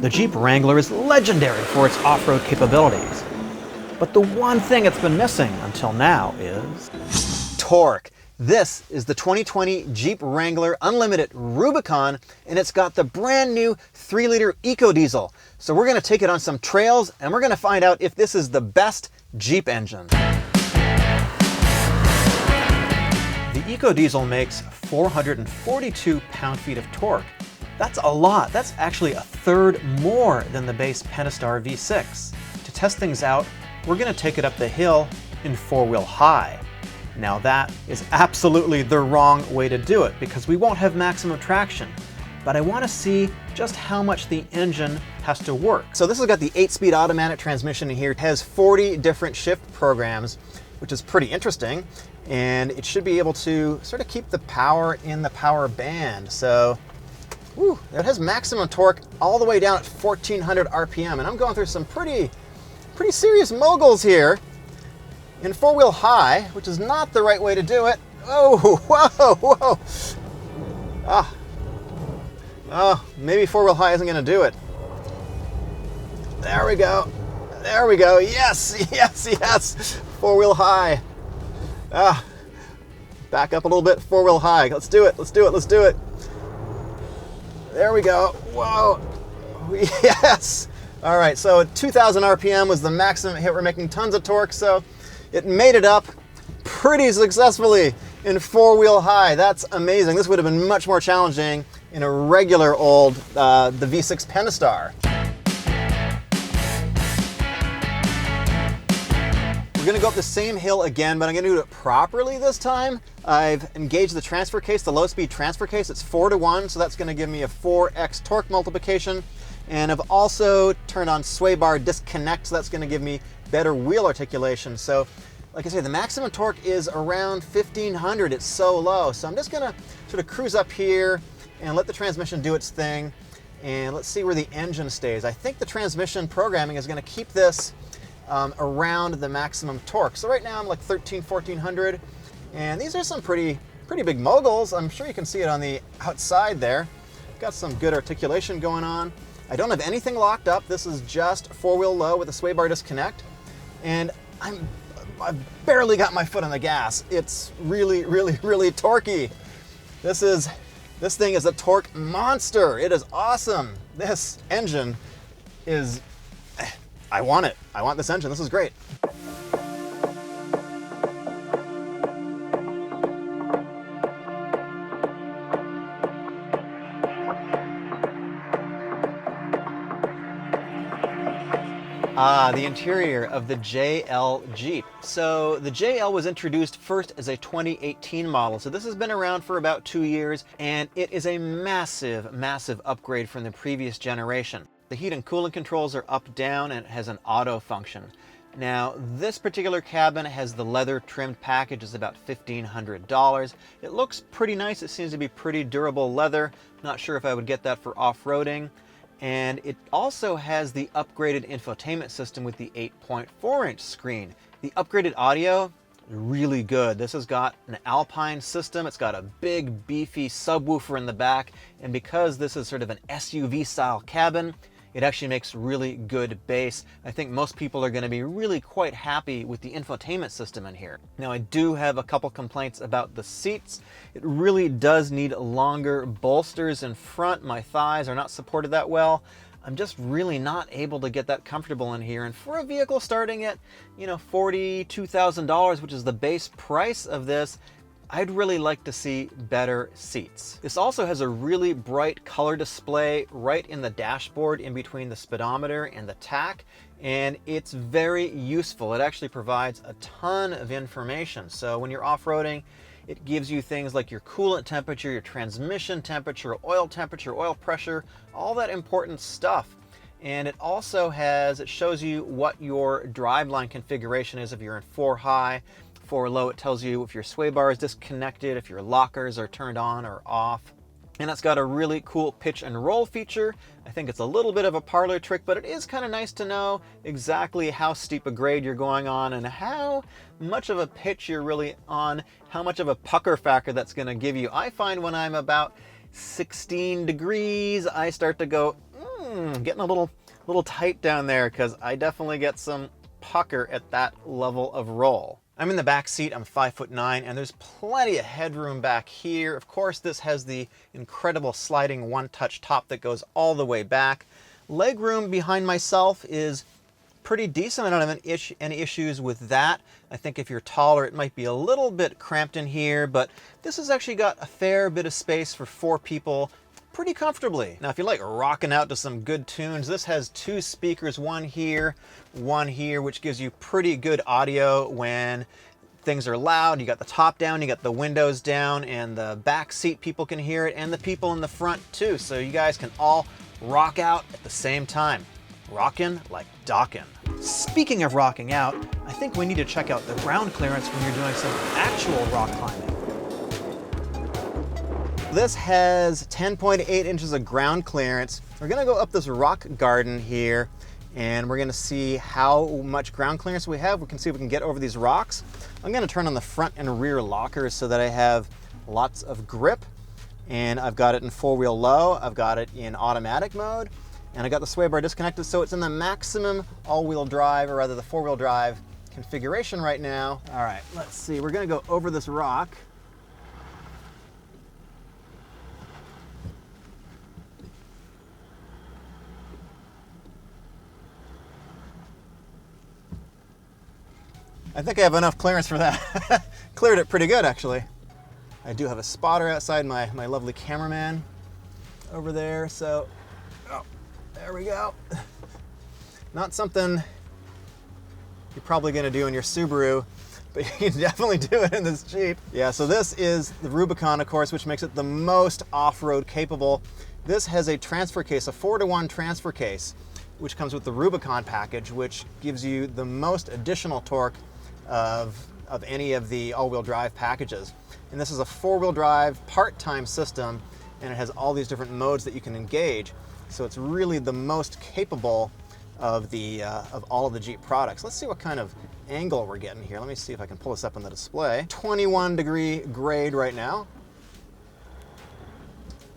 The Jeep Wrangler is legendary for its off-road capabilities, but the one thing it's been missing until now is torque. This is the 2020 Jeep Wrangler Unlimited Rubicon, and it's got the brand new 3-liter EcoDiesel. So we're gonna take it on some trails, and we're gonna find out if this is the best Jeep engine. The EcoDiesel makes 442 pound-feet of torque. That's a lot. That's actually a third more than the base Pentastar V6. To test things out, we're gonna take it up the hill in 4-wheel high. Now that is absolutely the wrong way to do it because we won't have maximum traction. But I want to see just how much the engine has to work. So this has got the 8-speed automatic transmission in here. It has 40 different shift programs, which is pretty interesting. And it should be able to sort of keep the power in the power band. So it has maximum torque all the way down at 1400 RPM. And I'm going through some pretty serious moguls here in 4-wheel high, which is not the right way to do it. Oh, whoa. Oh, maybe 4-wheel high isn't gonna do it. There we go. Yes. 4-wheel high. Back up a little bit, 4-wheel high. Let's do it. There we go. Whoa. Yes. All right, so 2000 RPM was the maximum hit. We're making tons of torque, so it made it up pretty successfully in 4-wheel high. That's amazing. This would have been much more challenging in a regular old, the V6 Pentastar. We're gonna go up the same hill again, but I'm gonna do it properly this time. I've engaged the transfer case, the low-speed transfer case. It's 4-to-1, so that's gonna give me a 4x torque multiplication. And I've also turned on sway bar disconnect, so that's gonna give me better wheel articulation. So, like I say, the maximum torque is around 1500. It's so low. So I'm just gonna sort of cruise up here and let the transmission do its thing. And let's see where the engine stays. I think the transmission programming is gonna keep this around the maximum torque. So right now I'm like 1400. And these are some pretty big moguls. I'm sure you can see it on the outside there. Got some good articulation going on. I don't have anything locked up. This is just 4-wheel low with a sway bar disconnect. And I've barely got my foot on the gas. It's really torquey. This thing is a torque monster. It is awesome. This engine is, I want it. I want this engine. This is great. The interior of the JL Jeep. So the JL was introduced first as a 2018 model. So this has been around for about 2 years, and it is a massive upgrade from the previous generation. The heat and cooling controls are up, down, and it has an auto function. Now, this particular cabin has the leather trimmed package. It's about $1,500. It looks pretty nice. It seems to be pretty durable leather. Not sure if I would get that for off-roading. And it also has the upgraded infotainment system with the 8.4-inch screen. The upgraded audio, really good. This has got an Alpine system. It's got a big, beefy subwoofer in the back. And because this is sort of an SUV-style cabin, it actually makes really good bass. I think most people are going to be really quite happy with the infotainment system in here. Now, I do have a couple complaints about the seats. It really does need longer bolsters in front. My thighs are not supported that well. I'm just really not able to get that comfortable in here. And for a vehicle starting at, $42,000, which is the base price of this, I'd really like to see better seats. This also has a really bright color display right in the dashboard in between the speedometer and the tach, and it's very useful. It actually provides a ton of information. So when you're off-roading, it gives you things like your coolant temperature, your transmission temperature, oil pressure, all that important stuff. And it also shows you what your driveline configuration is if you're in 4 high. 4 low, it tells you if your sway bar is disconnected, if your lockers are turned on or off. And it's got a really cool pitch and roll feature. I think it's a little bit of a parlor trick, but it is kind of nice to know exactly how steep a grade you're going on and how much of a pitch you're really on, how much of a pucker factor that's going to give you. I find when I'm about 16 degrees, I start to go, Getting a little tight down there because I definitely get some pucker at that level of roll. I'm in the back seat, I'm 5'9", and there's plenty of headroom back here. Of course, this has the incredible sliding one-touch top that goes all the way back. Leg room behind myself is pretty decent. I don't have any issues with that. I think if you're taller, it might be a little bit cramped in here, but this has actually got a fair bit of space for 4 people pretty comfortably. Now, if you like rocking out to some good tunes, this has 2 speakers, one here, which gives you pretty good audio when things are loud. You got the top down, you got the windows down, and the back seat people can hear it, and the people in the front too. So you guys can all rock out at the same time. Rockin' like dockin'. Speaking of rocking out, I think we need to check out the ground clearance when you're doing some actual rock climbing. This has 10.8 inches of ground clearance. We're gonna go up this rock garden here and we're gonna see how much ground clearance we have. We can see if we can get over these rocks. I'm gonna turn on the front and rear lockers so that I have lots of grip. And I've got it in 4-wheel low, I've got it in automatic mode, and I got the sway bar disconnected so it's in the maximum all-wheel drive, or rather the 4-wheel drive configuration right now. All right, let's see, we're gonna go over this rock. I think I have enough clearance for that. Cleared it pretty good, actually. I do have a spotter outside, my lovely cameraman over there, so, oh, there we go. Not something you're probably gonna do in your Subaru, but you can definitely do it in this Jeep. Yeah, so this is the Rubicon, of course, which makes it the most off-road capable. This has a transfer case, a 4-to-1 transfer case, which comes with the Rubicon package, which gives you the most additional torque of any of the all-wheel drive packages. And this is a 4-wheel drive part-time system, and it has all these different modes that you can engage. So it's really the most capable of all of the Jeep products. Let's see what kind of angle we're getting here. Let me see if I can pull this up on the display. 21-degree grade right now.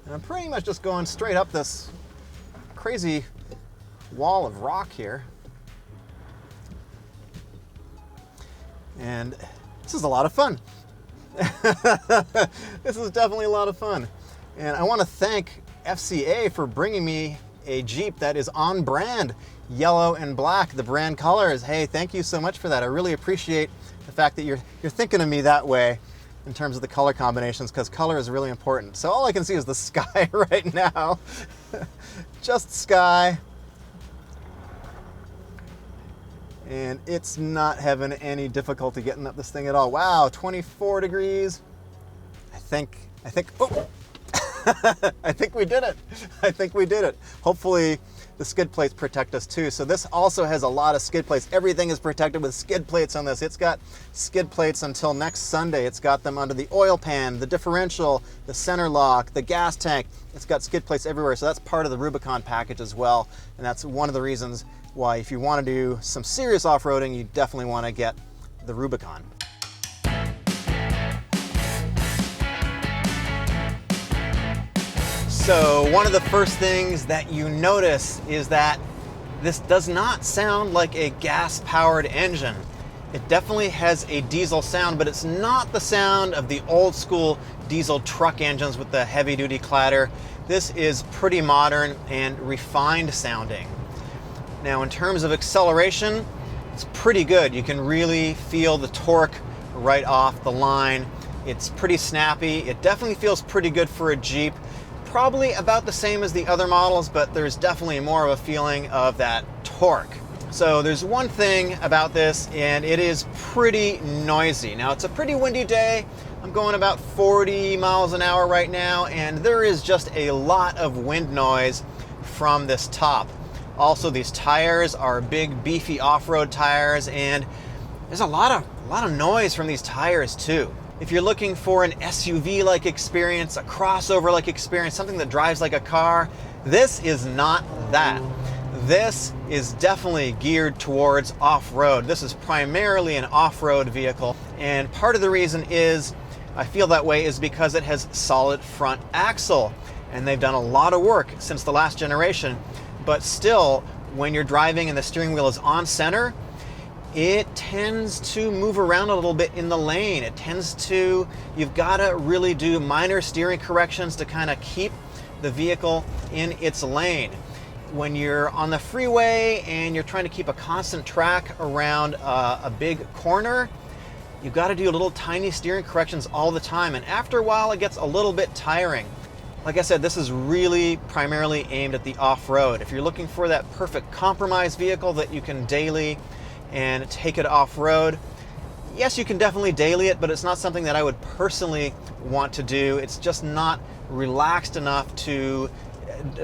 And I'm pretty much just going straight up this crazy wall of rock here. And this is a lot of fun. This is definitely a lot of fun. And I want to thank FCA for bringing me a Jeep that is on brand, yellow and black, the brand colors. Hey, thank you so much for that. I really appreciate the fact that you're thinking of me that way in terms of the color combinations, because color is really important. So all I can see is the sky right now. Just sky. And it's not having any difficulty getting up this thing at all. Wow, 24 degrees. I think, oh, I think we did it. I think we did it. Hopefully the skid plates protect us too. So this also has a lot of skid plates. Everything is protected with skid plates on this. It's got skid plates until next Sunday. It's got them under the oil pan, the differential, the center lock, the gas tank. It's got skid plates everywhere. So that's part of the Rubicon package as well. And that's one of the reasons why, if you want to do some serious off-roading, you definitely want to get the Rubicon. So one of the first things that you notice is that this does not sound like a gas-powered engine. It definitely has a diesel sound, but it's not the sound of the old school diesel truck engines with the heavy-duty clatter. This is pretty modern and refined sounding. Now, in terms of acceleration, it's pretty good. You can really feel the torque right off the line. It's pretty snappy. It definitely feels pretty good for a Jeep. Probably about the same as the other models, but there's definitely more of a feeling of that torque. So there's one thing about this, and it is pretty noisy. Now, it's a pretty windy day. I'm going about 40 miles an hour right now, and there is just a lot of wind noise from this top. Also, these tires are big, beefy off-road tires, and there's a lot of noise from these tires too. If you're looking for an SUV-like experience, a crossover-like experience, something that drives like a car, this is not that. This is definitely geared towards off-road. This is primarily an off-road vehicle, and part of the reason is I feel that way is because it has solid front axle, and they've done a lot of work since the last generation but still, when you're driving and the steering wheel is on center, it tends to move around a little bit in the lane. It tends to, you've got to really do minor steering corrections to kind of keep the vehicle in its lane. When you're on the freeway and you're trying to keep a constant track around a big corner, you've got to do little tiny steering corrections all the time. And after a while, it gets a little bit tiring. Like I said, this is really primarily aimed at the off-road. If you're looking for that perfect compromise vehicle that you can daily and take it off-road, yes, you can definitely daily it, but it's not something that I would personally want to do. It's just not relaxed enough to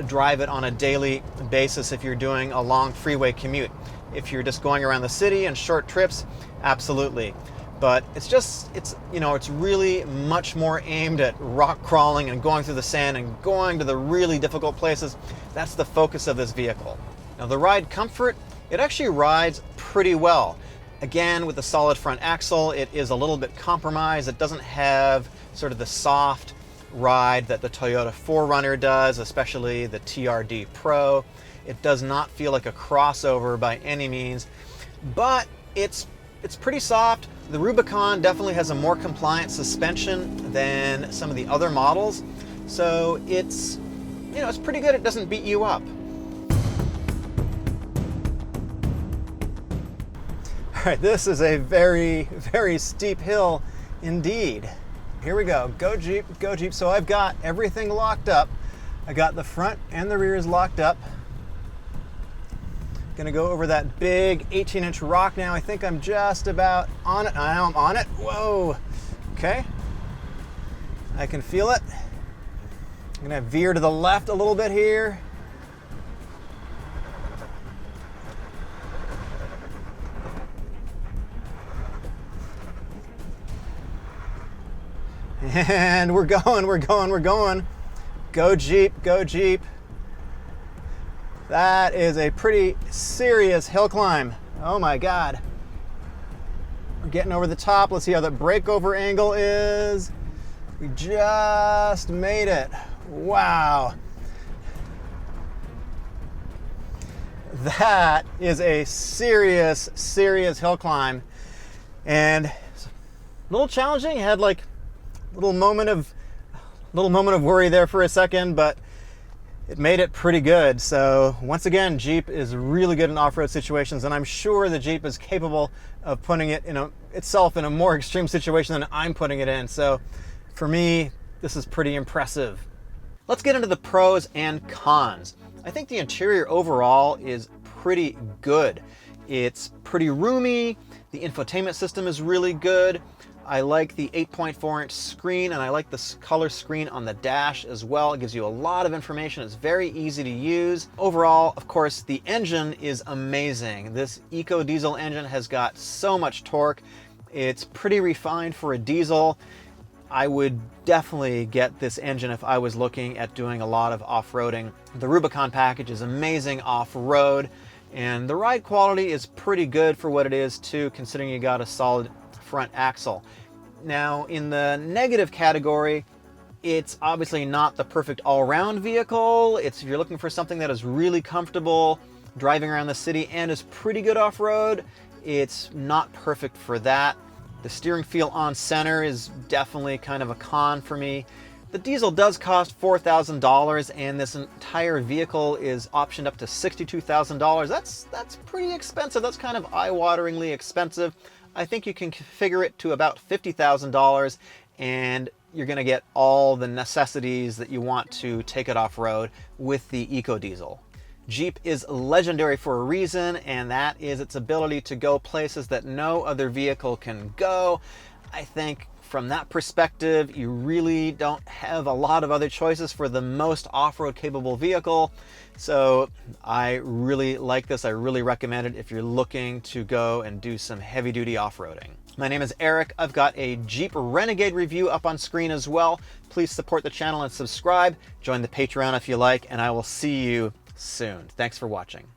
drive it on a daily basis if you're doing a long freeway commute. If you're just going around the city and short trips, absolutely. But it's really much more aimed at rock crawling and going through the sand and going to the really difficult places. That's the focus of this vehicle. Now, the ride comfort, it actually rides pretty well. Again, with the solid front axle, it is a little bit compromised. It doesn't have sort of the soft ride that the Toyota 4Runner does, especially the TRD Pro. It does not feel like a crossover by any means, but it's pretty soft. The Rubicon definitely has a more compliant suspension than some of the other models, so it's pretty good. It doesn't beat you up. All right, this is a very, very steep hill indeed. Here we go. Go Jeep, go Jeep. So I've got everything locked up. I got the front and the rears locked up. Gonna go over that big 18-inch rock now. I think I'm just about on it. Now I'm on it. Whoa. Okay. I can feel it. I'm gonna veer to the left a little bit here. And we're going. Go Jeep, go Jeep. That is a pretty serious hill climb. Oh my God. We're getting over the top. Let's see how the breakover angle is. We just made it. Wow. That is a serious, serious hill climb. And it's a little challenging. I had like a little moment of worry there for a second, but it made it pretty good. So once again, Jeep is really good in off-road situations, and I'm sure the Jeep is capable of putting it itself in a more extreme situation than I'm putting it in. So for me, this is pretty impressive. Let's get into the pros and cons. I think the interior overall is pretty good. It's pretty roomy. The infotainment system is really good. I like the 8.4-inch screen, and I like the color screen on the dash as well. It gives you a lot of information. It's very easy to use. Overall, of course, the engine is amazing. This EcoDiesel engine has got so much torque. It's pretty refined for a diesel. I would definitely get this engine if I was looking at doing a lot of off-roading. The Rubicon package is amazing off-road, and the ride quality is pretty good for what it is too, considering you got a solid front axle. Now, in the negative category, it's obviously not the perfect all-round vehicle. If you're looking for something that is really comfortable driving around the city and is pretty good off-road, it's not perfect for that. The steering feel on center is definitely kind of a con for me. The diesel does cost $4,000, and this entire vehicle is optioned up to $62,000. That's pretty expensive. That's kind of eye-wateringly expensive. I think you can configure it to about $50,000, and you're going to get all the necessities that you want to take it off-road with the EcoDiesel. Jeep is legendary for a reason, and that is its ability to go places that no other vehicle can go. I think from that perspective, you really don't have a lot of other choices for the most off-road capable vehicle. So I really like this. I really recommend it if you're looking to go and do some heavy-duty off-roading. My name is Eric. I've got a Jeep Renegade review up on screen as well. Please support the channel and subscribe. Join the Patreon if you like, and I will see you soon. Thanks for watching.